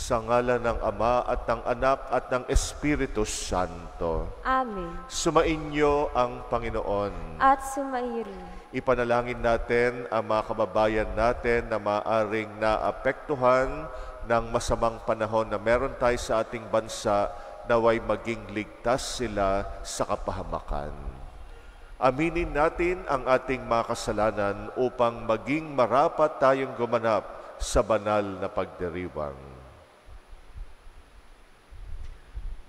Sa ngalan ng Ama at ng Anak at ng Espiritu Santo. Amen. Sumainyo ang Panginoon. At sumairin. Ipanalangin natin ang mga kababayan natin na maaring naapektuhan ng masamang panahon na meron tayo sa ating bansa, naway maging ligtas sila sa kapahamakan. Aminin natin ang ating mga kasalanan upang maging marapat tayong gumanap sa banal na pagdiriwang.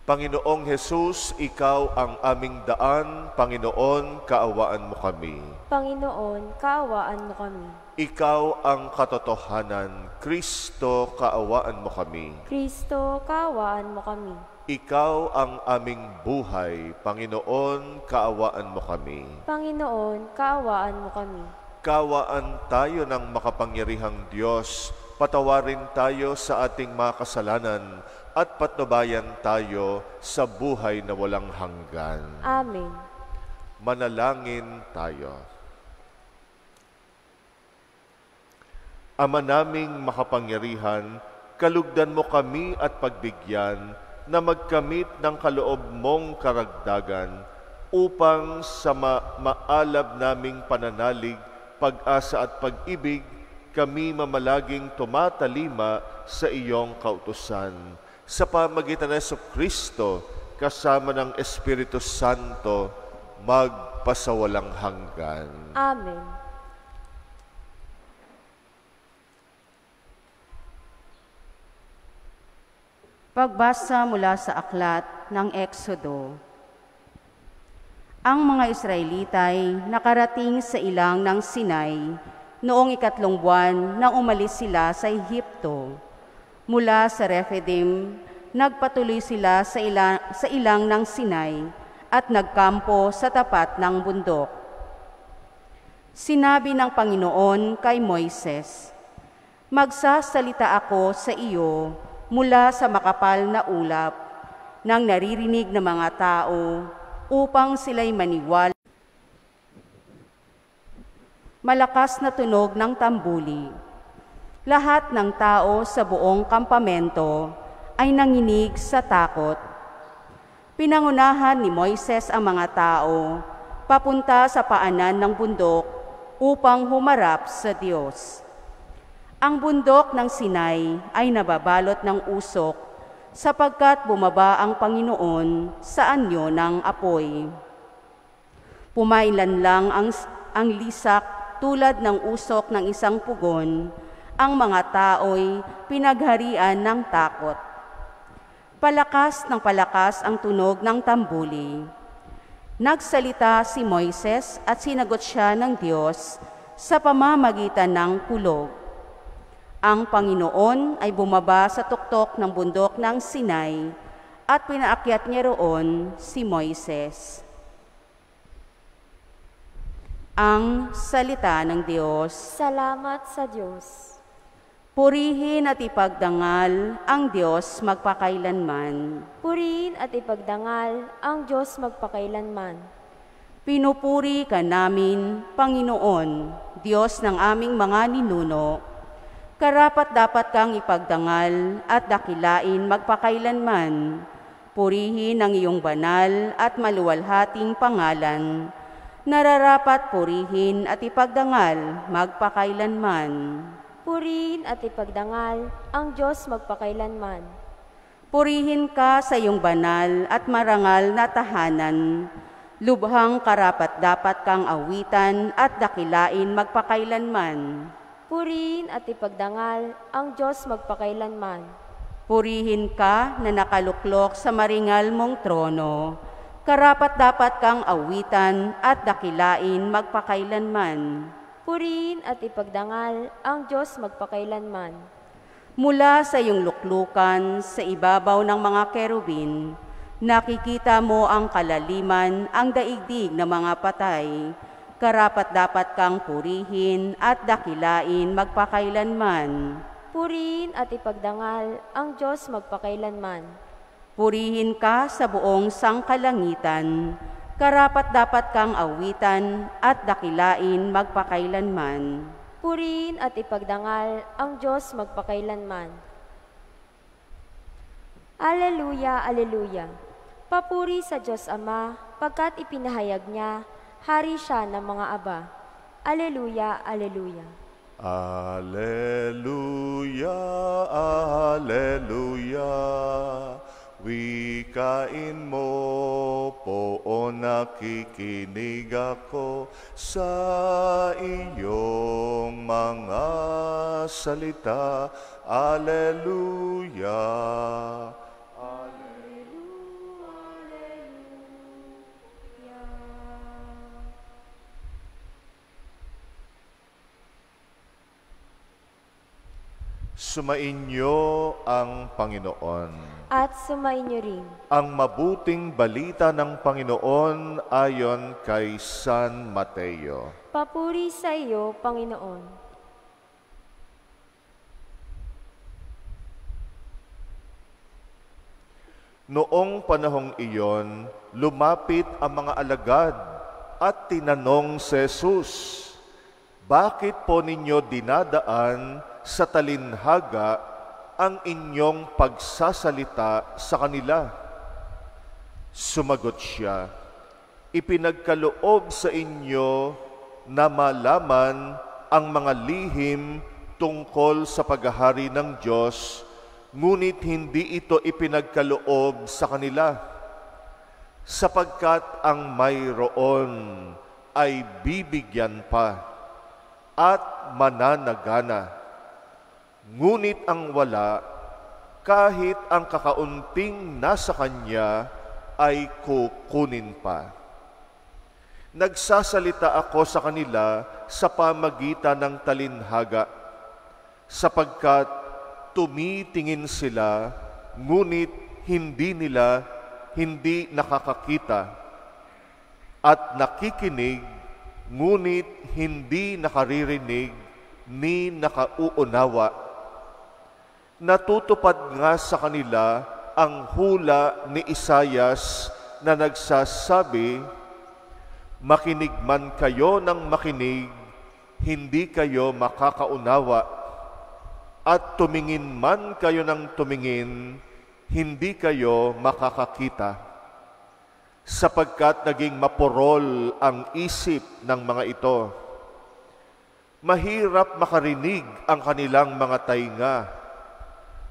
Panginoong Hesus, Ikaw ang aming daan. Panginoon, kaawaan mo kami. Panginoon, kaawaan mo kami. Ikaw ang katotohanan. Kristo, kaawaan mo kami. Kristo, kaawaan mo kami. Ikaw ang aming buhay. Panginoon, kaawaan mo kami. Panginoon, kaawaan mo kami. Kaawaan tayo ng makapangyarihang Diyos. Patawarin tayo sa ating mga kasalanan at patnubayan tayo sa buhay na walang hanggan. Amen. Manalangin tayo. Ama naming makapangyarihan, kalugdan mo kami at pagbigyan na magkamit ng kaloob mong karagdagan upang sa maalab naming pananalig, pag-asa at pag-ibig, kami mamalaging tumatalima sa iyong kautusan. Sa pamagitan ng Jesucristo, kasama ng Espiritu Santo, magpasawalang hanggan. Amen. Pagbasa mula sa aklat ng Eksodo. Ang mga Israelita ay nakarating sa ilang ng Sinai noong 3 buwan nang umalis sila sa Ehipto. Mula sa Rephidim, nagpatuloy sila sa ilang ng Sinai at nagkampo sa tapat ng bundok. Sinabi ng Panginoon kay Moises, "Magsasalita ako sa iyo mula sa makapal na ulap ng naririnig ng mga tao upang sila'y maniwala." Malakas na tunog ng tambuli. Lahat ng tao sa buong kampamento ay nanginig sa takot. Pinangunahan ni Moises ang mga tao papunta sa paanan ng bundok upang humarap sa Diyos. Ang bundok ng Sinai ay nababalot ng usok sapagkat bumaba ang Panginoon sa anyo ng apoy. Pumailan lang ang lisak tulad ng usok ng isang pugon. Ang mga tao'y pinagharian ng takot. Palakas ng palakas ang tunog ng tambuli. Nagsalita si Moises at sinagot siya ng Diyos sa pamamagitan ng kulog. Ang Panginoon ay bumaba sa tuktok ng bundok ng Sinai at pinaakyat niya roon si Moises. Ang salita ng Diyos. Salamat sa Diyos. Purihin at ipagdangal ang Diyos magpakailanman. Purihin at ipagdangal ang Diyos magpakailanman. Pinupuri ka namin, Panginoon, Diyos ng aming mga ninuno. Karapat-dapat kang ipagdangal at dakilain magpakailanman. Purihin ang iyong banal at maluwalhating pangalan. Nararapat purihin at ipagdangal magpakailanman. Purihin at ipagdangal ang Diyos magpakailanman. Purihin ka sa iyong banal at marangal na tahanan. Lubhang karapat-dapat kang awitan at dakilain magpakailanman. Purihin at ipagdangal ang Diyos magpakailanman. Purihin ka na nakaluklok sa maringal mong trono. Karapat-dapat kang awitan at dakilain magpakailanman. Purihin at ipagdangal ang Diyos magpakailanman. Mula sa iyong luklukan sa ibabaw ng mga kerubin, nakikita mo ang kalaliman, ang daigdig ng mga patay. Karapat-dapat kang purihin at dakilain magpakailanman. Purihin at ipagdangal ang Diyos magpakailanman. Purihin ka sa buong sangkalangitan. Karapat-dapat kang awitan at dakilain magpakailanman. Purihin at ipagdangal ang Diyos magpakailanman. Aleluya, aleluya. Papuri sa Diyos Ama, pagkat ipinahayag niya, hari siya ng mga aba. Aleluya, aleluya. Alleluia, Alleluia. Wikain mo, poon nakikinig ako sa iyong mga salita. Alleluia. Sumainyo ang Panginoon. At sumainyo rin. Ang mabuting balita ng Panginoon ayon kay San Mateo. Papuri sa iyo, Panginoon. Noong panahong iyon, lumapit ang mga alagad at tinanong si Jesus, "Bakit po ninyo dinadaan sa talinhaga ang inyong pagsasalita sa kanila?" Sumagot siya, "Ipinagkaloob sa inyo na malaman ang mga lihim tungkol sa paghahari ng Diyos, ngunit hindi ito ipinagkaloob sa kanila, sapagkat ang mayroon ay bibigyan pa at mananagana. Ngunit ang wala, kahit ang kakaunting nasa kanya, ay kukunin pa. Nagsasalita ako sa kanila sa pamagitan ng talinhaga, sapagkat tumitingin sila, ngunit hindi nakakakita, at nakikinig, ngunit hindi nakaririnig ni nakauunawa. Natutupad nga sa kanila ang hula ni Isaias na nagsasabi, "Makinig man kayo ng makinig, hindi kayo makakaunawa, at tumingin man kayo ng tumingin, hindi kayo makakakita, sapagkat naging mapurol ang isip ng mga ito. Mahirap makarinig ang kanilang mga tainga,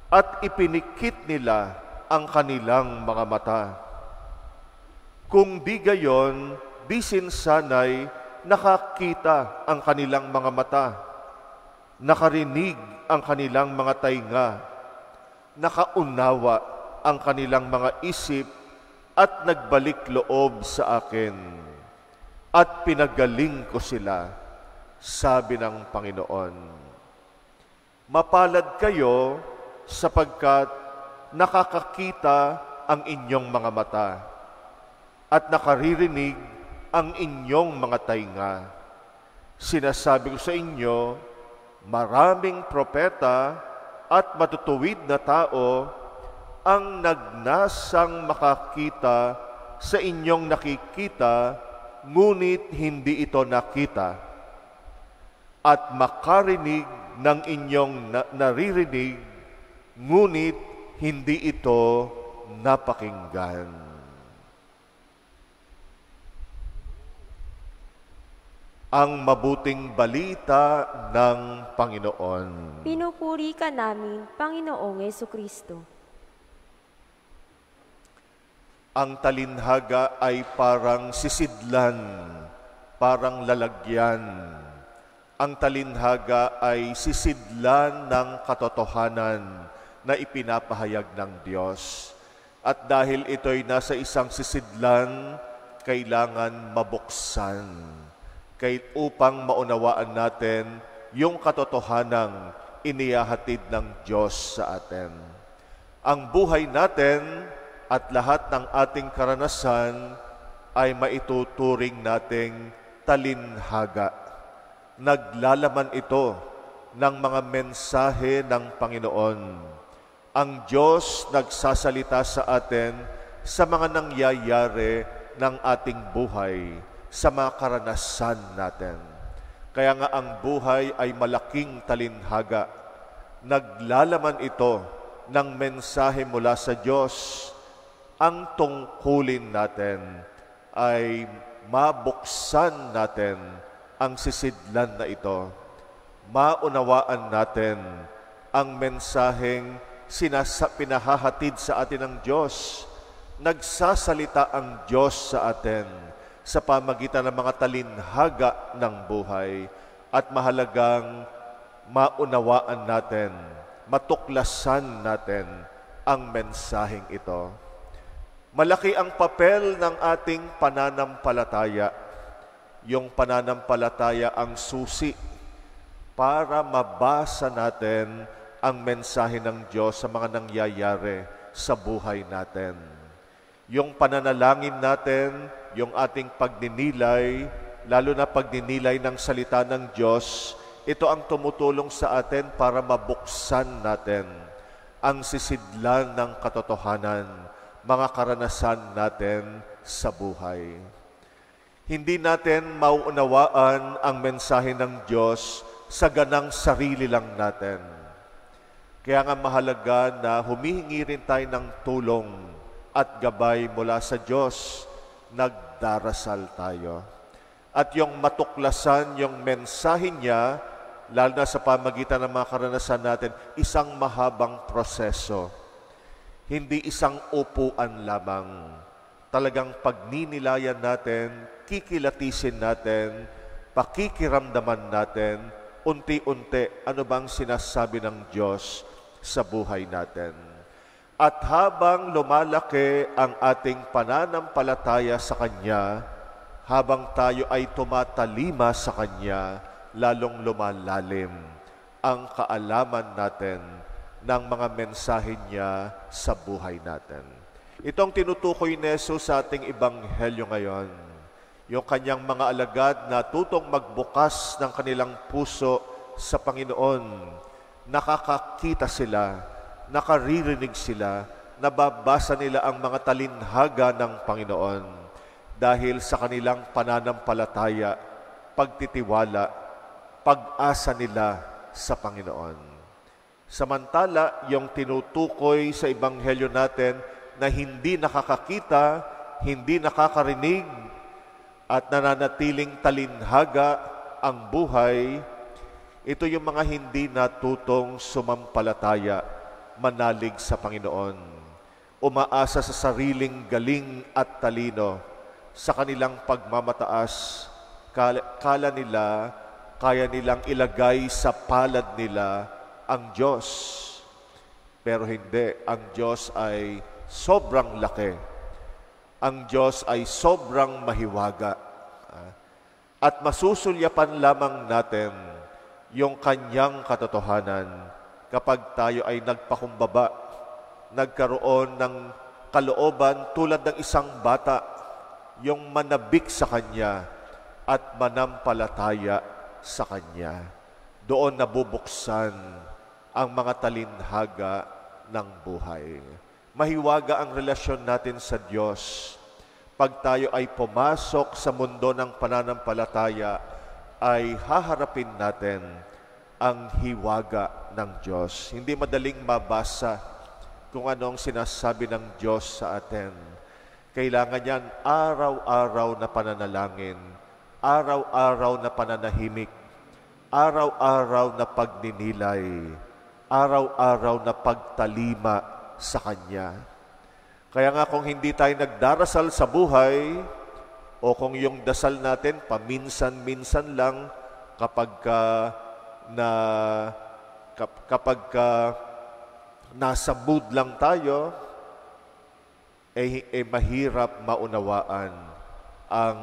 at ipinikit nila ang kanilang mga mata. Kung di gayon, di sinsanay nakakita ang kanilang mga mata, nakarinig ang kanilang mga tainga, nakaunawa ang kanilang mga isip, at nagbalik loob sa akin, at pinagaling ko sila," sabi ng Panginoon. Mapalad kayo sapagkat nakakakita ang inyong mga mata at nakaririnig ang inyong mga tainga. Sinasabi ko sa inyo, maraming propeta at matutuwid na tao ang nagnasang makakita sa inyong nakikita, ngunit hindi ito nakita, at makarinig ng inyong naririnig, ngunit hindi ito napakinggan. Ang mabuting balita ng Panginoon. Pinupuri ka namin, Panginoong Jesucristo. Ang talinhaga ay parang sisidlan, parang lalagyan. Ang talinhaga ay sisidlan ng katotohanan na ipinapahayag ng Diyos. At dahil ito'y nasa isang sisidlan, kailangan mabuksan, kahit upang maunawaan natin yung katotohanang inihahatid ng Diyos sa atin. Ang buhay natin at lahat ng ating karanasan ay maituturing nating talinhaga. Naglalaman ito ng mga mensahe ng Panginoon. Ang Diyos nagsasalita sa atin sa mga nangyayari ng ating buhay, sa mga karanasan natin. Kaya nga ang buhay ay malaking talinhaga. Naglalaman ito ng mensahe mula sa Diyos, ang tungkulin natin ay mabuksan natin ang sisidlan na ito. Maunawaan natin ang mensaheng pinahahatid sa atin ng Diyos. Nagsasalita ang Diyos sa atin sa pamagitan ng mga talinhaga ng buhay, at mahalagang maunawaan natin, matuklasan natin ang mensaheng ito. Malaki ang papel ng ating pananampalataya. Yung pananampalataya ang susi para mabasa natin ang mensahe ng Diyos sa mga nangyayari sa buhay natin. Yung pananalangin natin, yung ating pagninilay, lalo na pagninilay ng salita ng Diyos, ito ang tumutulong sa atin para mabuksan natin ang sisidlan ng katotohanan, mga karanasan natin sa buhay. Hindi natin mauunawaan ang mensahe ng Diyos sa ganang sarili lang natin. Kaya nga mahalaga na humihingi rin tayo ng tulong at gabay mula sa Diyos. Nagdarasal tayo. At yung matuklasan yung mensahe niya, lalo na sa pamagitan ng mga karanasan natin, isang mahabang proseso. Hindi isang upuan lamang. Talagang pagninilayan natin, kikilatisin natin, pakikiramdaman natin, unti-unti ano bang sinasabi ng Diyos sa buhay natin. At habang lumalaki ang ating pananampalataya sa Kanya, habang tayo ay tumatalima sa Kanya, lalong lumalalim ang kaalaman natin ng mga mensahe niya sa buhay natin. Itong tinutukoy ni Jesus sa ating ebanghelyo ngayon, yung kanyang mga alagad na tutong magbukas ng kanilang puso sa Panginoon, nakakakita sila, nakaririnig sila, nababasa nila ang mga talinhaga ng Panginoon dahil sa kanilang pananampalataya, pagtitiwala, pag-asa nila sa Panginoon. Samantala, yung tinutukoy sa ebanghelyo natin na hindi nakakakita, hindi nakakarinig, at nananatiling talinhaga ang buhay, ito yung mga hindi natutong sumampalataya, manalig sa Panginoon, umaasa sa sariling galing at talino, sa kanilang pagmamataas, kala nila, kaya nilang ilagay sa palad nila ang Diyos. Pero hindi, ang Diyos ay sobrang laki. Ang Diyos ay sobrang mahiwaga. At masusulyapan lamang natin yung Kanyang katotohanan kapag tayo ay nagpakumbaba, nagkaroon ng kalooban tulad ng isang bata, yung manabik sa Kanya at manampalataya sa Kanya. Doon nabubuksan ang mga talinhaga ng buhay. Mahiwaga ang relasyon natin sa Diyos. Pag tayo ay pumasok sa mundo ng pananampalataya, ay haharapin natin ang hiwaga ng Diyos. Hindi madaling mabasa kung anong sinasabi ng Diyos sa atin. Kailangan yan araw-araw na pananalangin, araw-araw na pananahimik, araw-araw na pagninilay, araw-araw na pagtalima sa Kanya. Kaya nga kung hindi tayo nagdarasal sa buhay, o kung yung dasal natin paminsan-minsan lang kapag nasa mood lang tayo, mahirap maunawaan ang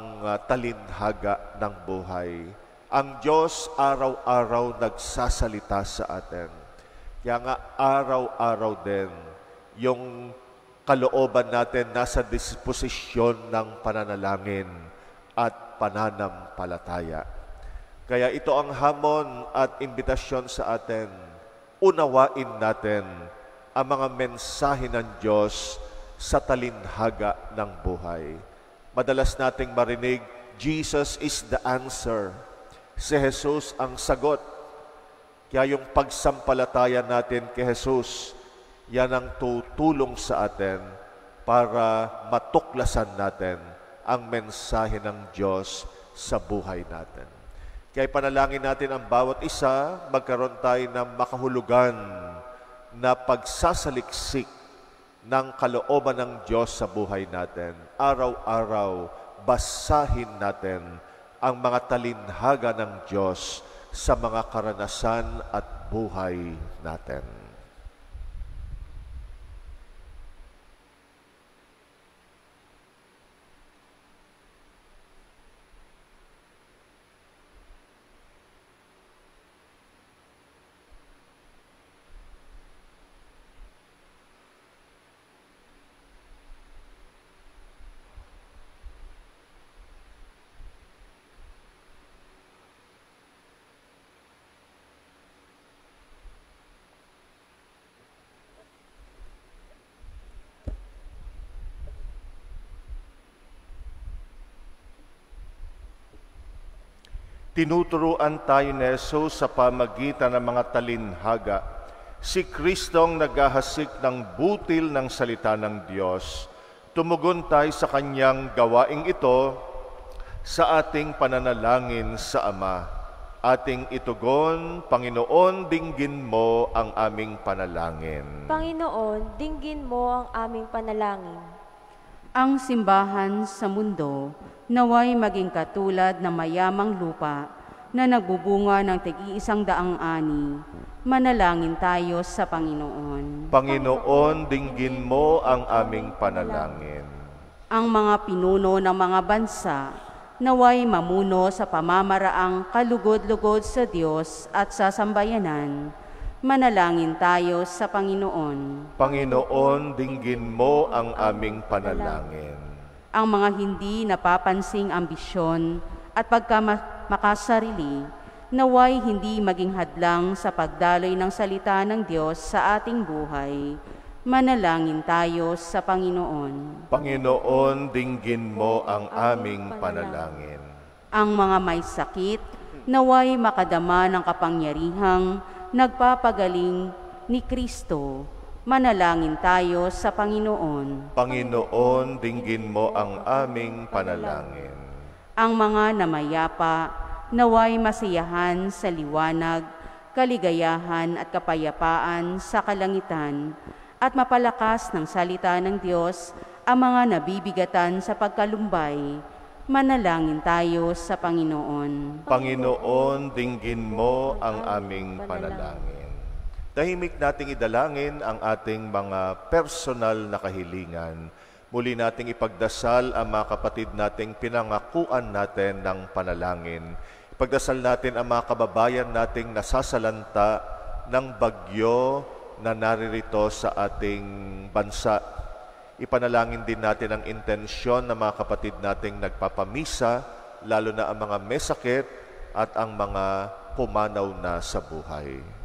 talinhaga ng buhay. Ang Diyos araw-araw nagsasalita sa atin. Kaya nga araw-araw din yung kalooban natin nasa disposisyon ng pananalangin at pananampalataya. Kaya ito ang hamon at imbitasyon sa atin. Unawain natin ang mga mensahe ng Diyos sa talinhaga ng buhay. Madalas nating marinig, Jesus is the answer. Si Jesus ang sagot. Kaya yung pagsampalataya natin kay Jesus, Yan ang tutulong sa atin para matuklasan natin ang mensahe ng Diyos sa buhay natin. Kaya panalangin natin ang bawat isa, magkaroon tayo ng makahulugan na pagsasaliksik ng kalooban ng Diyos sa buhay natin. Araw-araw, basahin natin ang mga talinhaga ng Diyos sa mga karanasan at buhay natin. Tinuturuan tayo ni Jesus sa pamagitan ng mga talinhaga. Si Kristong naghahasik ng butil ng salita ng Diyos. Tumugon tayo sa kanyang gawaing ito sa ating pananalangin sa Ama. Ating itugon, Panginoon, dinggin mo ang aming panalangin. Panginoon, dinggin mo ang aming panalangin. Ang simbahan sa mundo naway maging katulad ng mayamang lupa na nagbubunga ng tig-iisang daang ani. Manalangin tayo sa Panginoon. Panginoon, dinggin mo ang aming panalangin. Ang mga pinuno ng mga bansa naway mamuno sa pamamaraang kalugod-lugod sa Diyos at sa sambayanan. Manalangin tayo sa Panginoon. Panginoon, dinggin mo ang aming panalangin. Ang mga hindi napapansing ambisyon at pagkamakasarili, naway hindi maging hadlang sa pagdaloy ng salita ng Diyos sa ating buhay. Manalangin tayo sa Panginoon. Panginoon, dinggin mo ang aming panalangin. Ang mga may sakit, naway makadama ng kapangyarihang nagpapagaling ni Kristo. Manalangin tayo sa Panginoon. Panginoon, dinggin mo ang aming panalangin. Ang mga namayapa, naway masiyahan sa liwanag, kaligayahan at kapayapaan sa kalangitan, at mapalakas ng salita ng Diyos ang mga nabibigatan sa pagkalumbay. Manalangin tayo sa Panginoon. Panginoon, dinggin mo ang aming panalangin. Tahimik nating idalangin ang ating mga personal na kahilingan. Muli nating ipagdasal ang mga kapatid nating pinangakuan natin ng panalangin. Ipagdasal natin ang mga kababayan nating nasasalanta ng bagyo na naririto sa ating bansa. Ipanalangin din natin ang intensyon ng mga kapatid nating nagpapamisa, lalo na ang mga may sakit at ang mga pumanaw na sa buhay.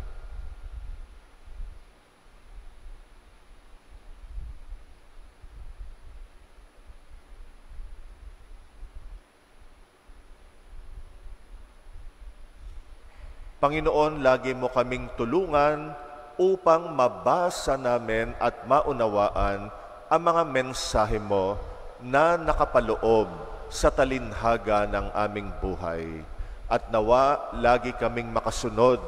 Panginoon, lagi mo kaming tulungan upang mabasa namin at maunawaan ang mga mensahe mo na nakapaloob sa talinhaga ng aming buhay. At nawa, lagi kaming makasunod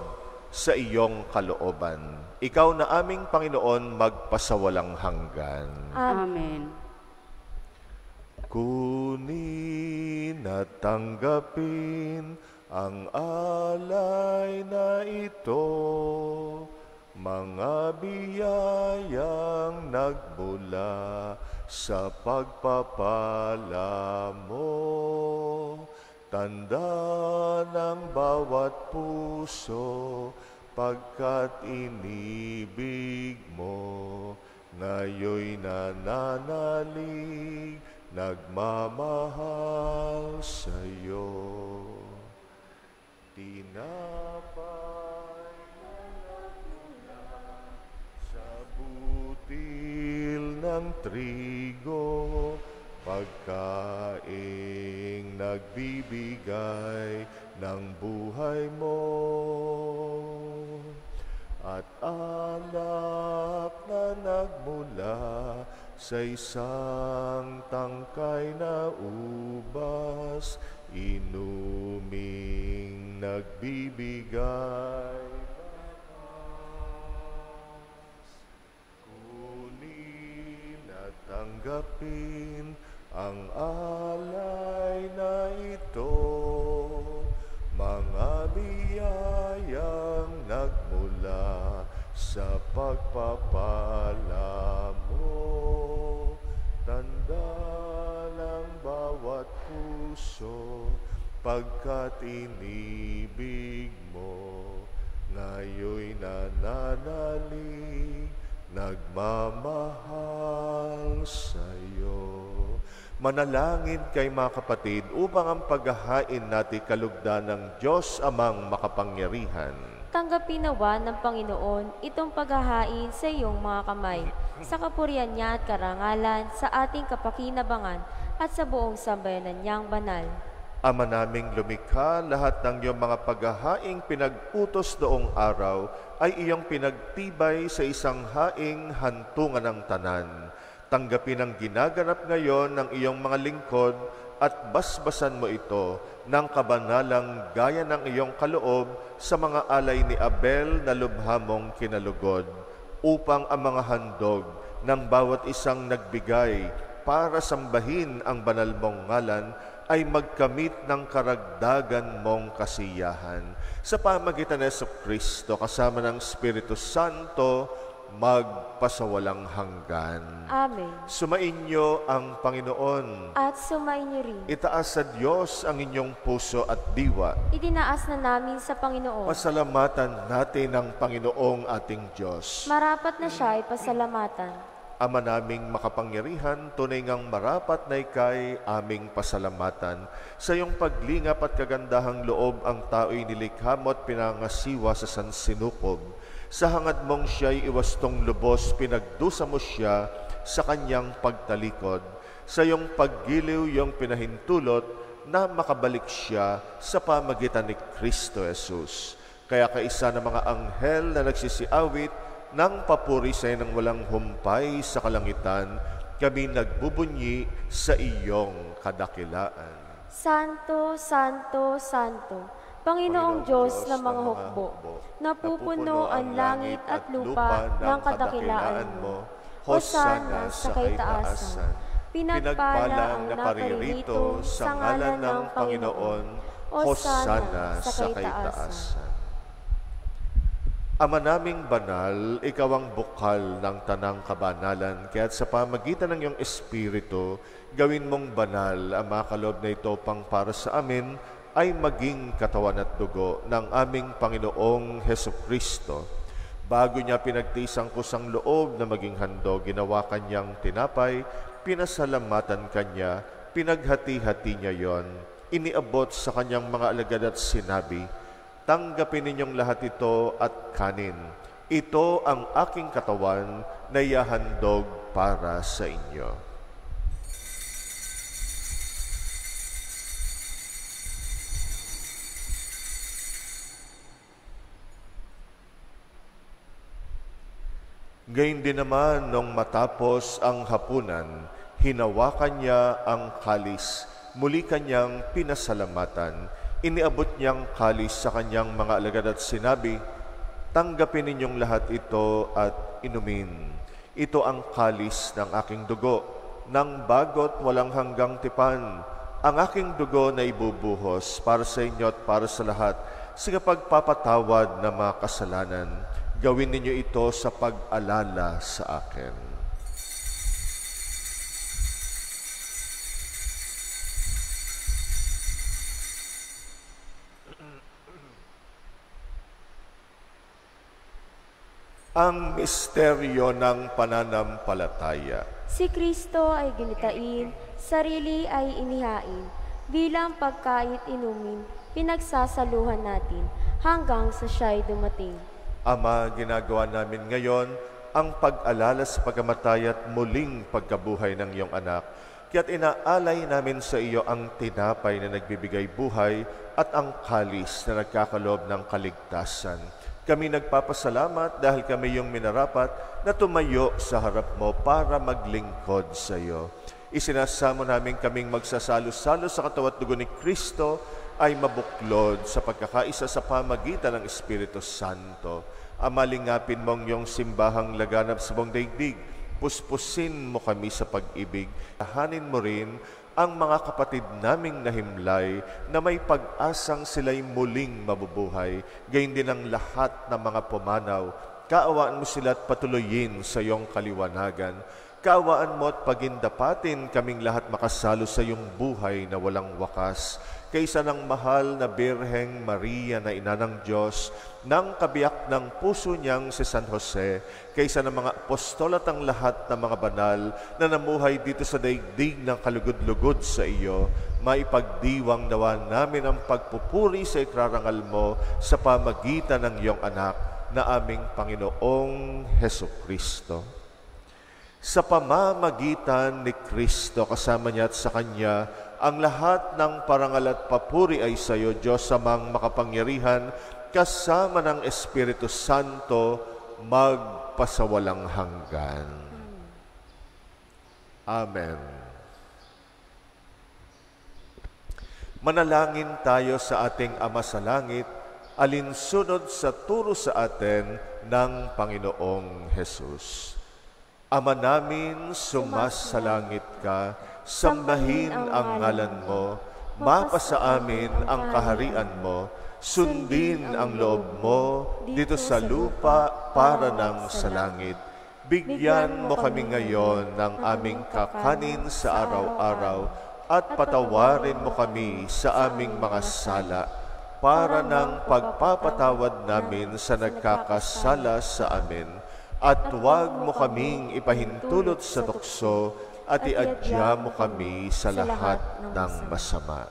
sa iyong kalooban. Ikaw na aming Panginoon, magpasawalang hanggan. Amen. Kunin at tanggapin ang alay na ito, mga biyayang nagmula sa pagpapala mo. Tanda ng bawat puso, pagkat inibig mo, ngayon'y nananalig, nagmamahal sa'yo. Tinapay na nagmula sa butil ng trigo, pagkaing nagbibigay ng buhay mo, at alak na nagmula sa isang tangkay na ubas, inuming nagbibigay kunin at tanggapin ang alay na ito, mga biyayang nagmula sa pagpapala mo. Tanda ng bawat puso, pagkat inibig mo, ngayon'y nananalig, nagmamahal sa'yo. Manalangin kay mga kapatid upang ang paghahain natin kalugdan ng Diyos Amang makapangyarihan. Tanggapin nawa ng Panginoon itong paghahain sa iyong mga kamay, sa kapurihan niya at karangalan, sa ating kapakinabangan at sa buong sambayanan niyang banal. Ama naming lumikha, lahat ng iyong mga paghahaing pinag-utos noong araw ay iyong pinagtibay sa isang haing hantungan ng tanan. Tanggapin ang ginaganap ngayon ng iyong mga lingkod at basbasan mo ito ng kabanalang gaya ng iyong kaloob sa mga alay ni Abel na lubha mong kinalugod, upang ang mga handog ng bawat isang nagbigay para sambahin ang banal mong ngalan ay magkamit ng karagdagan mong kasiyahan. Sa pamagitan ni Jesucristo kasama ng Espiritu Santo, magpasawalang hanggan. Amen. Sumainyo ang Panginoon. At sumainyo rin. Itaas sa Diyos ang inyong puso at diwa. Itinaas na namin sa Panginoon. Pasalamatan natin ang Panginoong ating Diyos. Marapat na siya ay pasalamatan. Ama naming makapangyarihan, tunay ngang marapat na ikay aming pasalamatan. Sa iyong paglingap at kagandahang loob ang tao'y nilikha mo at pinangasiwa sa sansinukob. Sa hangad mong siya'y iwastong lubos, pinagdusa mo siya sa kanyang pagtalikod. Sa iyong paggiliw iyong pinahintulot na makabalik siya sa pamagitan ni Kristo Jesus. Kaya kaisa ng mga anghel na nagsisiawit ng papuri sa ng walang humpay sa kalangitan, kami nagbubunyi sa iyong kadakilaan. Santo, Santo, Santo, Panginoong Diyos ng mga hukbo, napupuno ang langit at lupa ng kadakilaan mo. Hosana sa kaitaasan. Pinagpala ang naparirito sa ngalan ng Panginoon. Hosana sa kaitaasan. Ama naming banal, ikaw ang bukal ng tanang kabanalan, kaya't sa pamagitan ng iyong Espiritu, gawin mong banal ang mga kaloob na ito pang para sa amin, ay maging katawan at dugo ng aming Panginoong Hesukristo. Bago niya pinagtisang kusang loob na maging handog, ginawa kanyang tinapay, pinasalamatan kanya, pinaghati-hati niya yon, iniabot sa kanyang mga alagad at sinabi, tanggapin ninyong lahat ito at kanin. Ito ang aking katawan na ihahandog para sa inyo. Gayun din naman, nung matapos ang hapunan, hinawakan niya ang kalis, muli kanyang pinasalamatan, iniabot niyang kalis sa kanyang mga alagad at sinabi, tanggapin ninyong lahat ito at inumin. Ito ang kalis ng aking dugo, ng bagot walang hanggang tipan, ang aking dugo na ibubuhos para sa inyo at para sa lahat, sa pagpapatawad ng mga kasalanan. Gawin ninyo ito sa pag-alala sa akin. Ang misteryo ng pananampalataya. Si Kristo ay ginitain, sarili ay inihain, bilang pagkait inumin, pinagsasaluhan natin, hanggang sa siya'y dumating. Ama, ginagawa namin ngayon ang pag-alala sa pagkamatay at muling pagkabuhay ng iyong anak. Kaya't inaalay namin sa iyo ang tinapay na nagbibigay buhay at ang kalis na nagkakaloob ng kaligtasan. Kami nagpapasalamat dahil kami yung minarapat na tumayo sa harap mo para maglingkod sa iyo. Isinasamo namin kaming magsasalo-salo sa katawan at dugo ni Kristo ay mabuklod sa pagkakaisa sa pamagitan ng Espiritu Santo. Amalingapin mong iyong simbahang laganap sa buong daigdig. Puspusin mo kami sa pag-ibig. Tahanin mo rin ang mga kapatid naming nahimlay na may pag-asang sila'y muling mabubuhay. Gayon din ang lahat ng mga pumanaw. Kaawaan mo sila at patuloyin sa iyong kaliwanagan. Kaawaan mo at pagindapatin kaming lahat makasalo sa iyong buhay na walang wakas. Kaysa ng mahal na Birheng Maria na ina ng Diyos, ng kabiyak ng puso niyang si San Jose, kaysa ng mga apostol at ang lahat ng mga banal na namuhay dito sa daigdig ng kalugod-lugod sa iyo, maipagdiwang nawa namin ang pagpupuri sa ikrarangal mo sa pamagitan ng iyong anak na aming Panginoong Hesukristo. Sa pamamagitan ni Kristo, kasama niya at sa Kanya, ang lahat ng parangal at papuri ay sa iyo, Diyos amang makapangyarihan, kasama ng Espiritu Santo, magpasawalang hanggan. Amen. Manalangin tayo sa ating Ama sa Langit, alinsunod sa turo sa atin ng Panginoong Hesus. Ama namin, sumasalangit ka, sambahin ang ngalan mo, mapasa amin ang kaharian mo, sundin ang loob mo dito sa lupa para ng sa langit. Bigyan mo kami ngayon ng aming kakanin sa araw-araw at patawarin mo kami sa aming mga sala para ng pagpapatawad namin sa nagkakasala sa amin. At huwag mo kaming ipahintulot sa tukso at iadya mo kami sa lahat ng masama.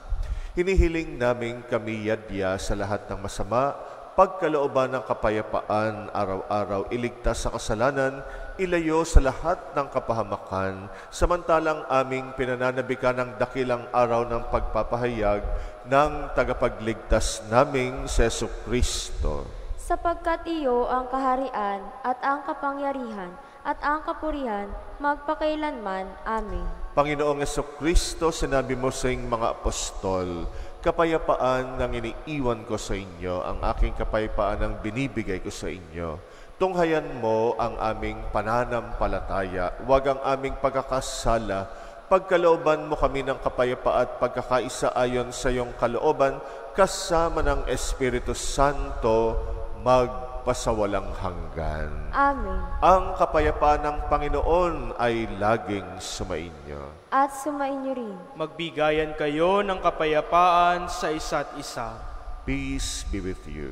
Hinihiling namin kami yadya sa lahat ng masama, pagkalooban ng kapayapaan araw-araw, iligtas sa kasalanan, ilayo sa lahat ng kapahamakan, samantalang aming pinananabikan ng dakilang araw ng pagpapahayag ng tagapagligtas naming si Jesucristo. Sapagkat iyo ang kaharian at ang kapangyarihan at ang kapurihan magpakailanman. Amen. Panginoong Jesucristo, sinabi mo sa iyong mga apostol, kapayapaan ang iniiwan ko sa inyo, ang aking kapayapaan ang binibigay ko sa inyo. Tunghayan mo ang aming pananampalataya, huwag ang aming pagkakasala. Pagkalooban mo kami ng kapayapaan at pagkakaisa ayon sa iyong kalooban, kasama ng Espiritu Santo, magpasawalang hanggan. Amen. Ang kapayapaan ng Panginoon ay laging sumainyo. At sumainyo rin. Magbigayan kayo ng kapayapaan sa isa't isa. Peace be with you.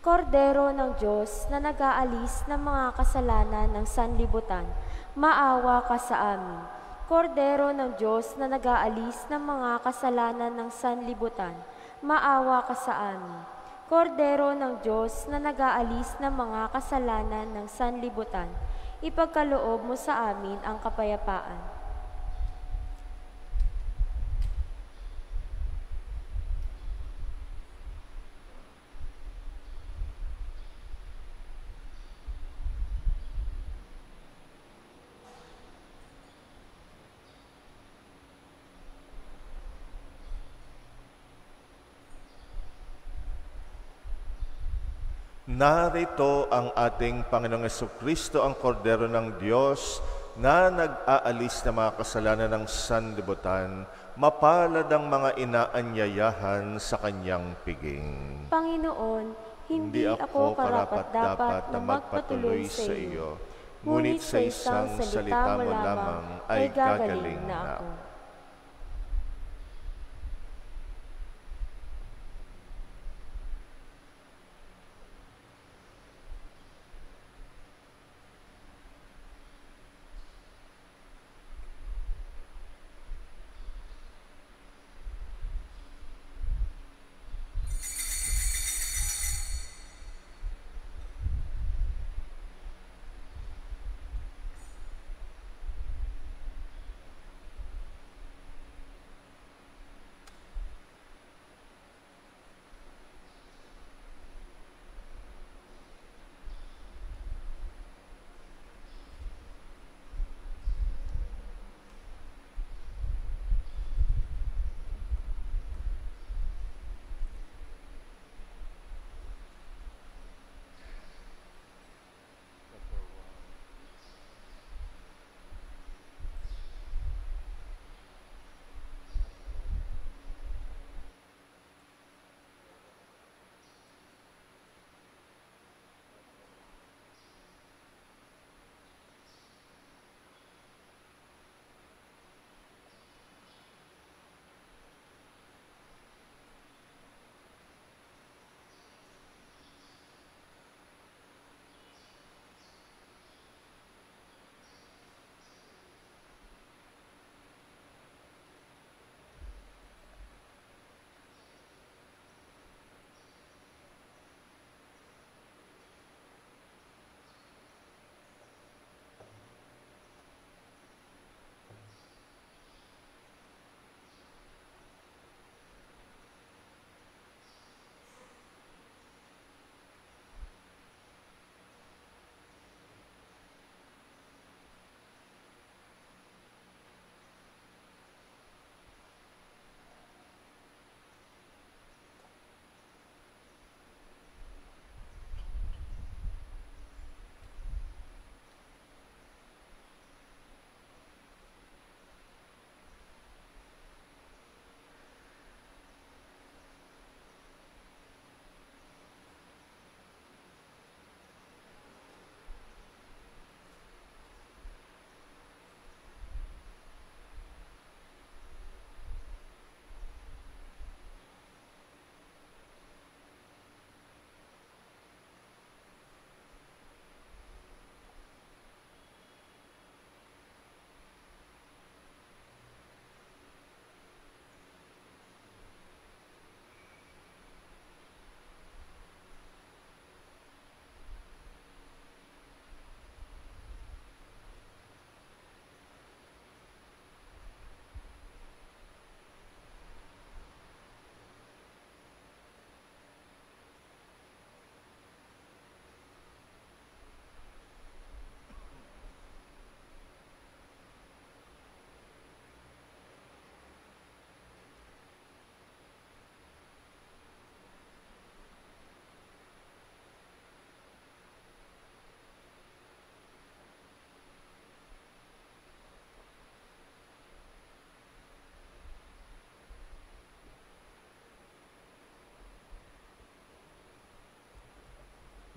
Kordero ng Diyos na nag-aalis ng mga kasalanan ng sanlibutan, maawa ka sa amin. Kordero ng Diyos na nag-aalis ng mga kasalanan ng sanlibutan, maawa ka sa amin. Kordero ng Diyos na nag-aalis ng mga kasalanan ng sanlibutan, ipagkaloob mo sa amin ang kapayapaan. Narito ang ating Panginoong Jesucristo, ang Kordero ng Diyos na nag-aalis ng mga kasalanan ng sanlibutan. Mapalad ang mga inaanyayahan sa kanyang piging. Panginoon, hindi ako karapat-dapat na magpatuloy sa iyo, ngunit sa isang salita mo lamang ay gagaling na ako.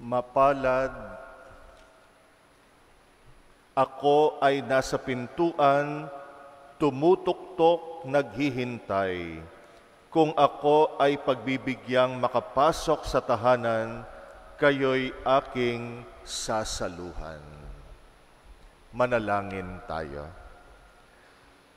Mapalad, ako ay nasa pintuan, tumutuktok, naghihintay. Kung ako ay pagbibigyang makapasok sa tahanan, kayo'y aking sasaluhan. Manalangin tayo.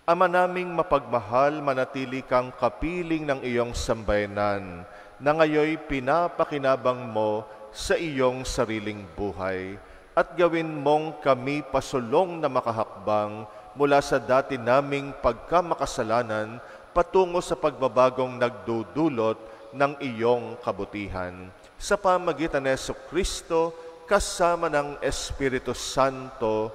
Ama naming mapagmahal, manatili kang kapiling ng iyong sambayanan na ngayoy pinapakinabang mo sa iyong sariling buhay at gawin mong kami pasulong na makahakbang mula sa dati naming pagkamakasalanan patungo sa pagbabagong nagdudulot ng iyong kabutihan. Sa pamagitan ni Jesucristo, kasama ng Espiritu Santo,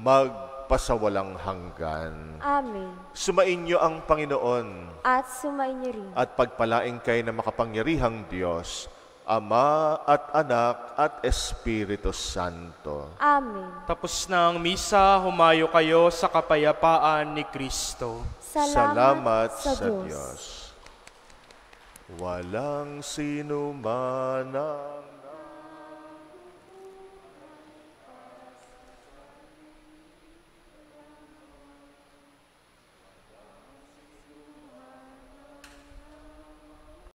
magpasawalang hanggan. Amen. Sumainyo ang Panginoon At sumainyo rin. at pagpalain kayo ng makapangyarihang Diyos, Ama at Anak at Espiritu Santo. Amen. Tapos na ang misa, humayo kayo sa kapayapaan ni Kristo. Salamat sa Diyos. Walang sino man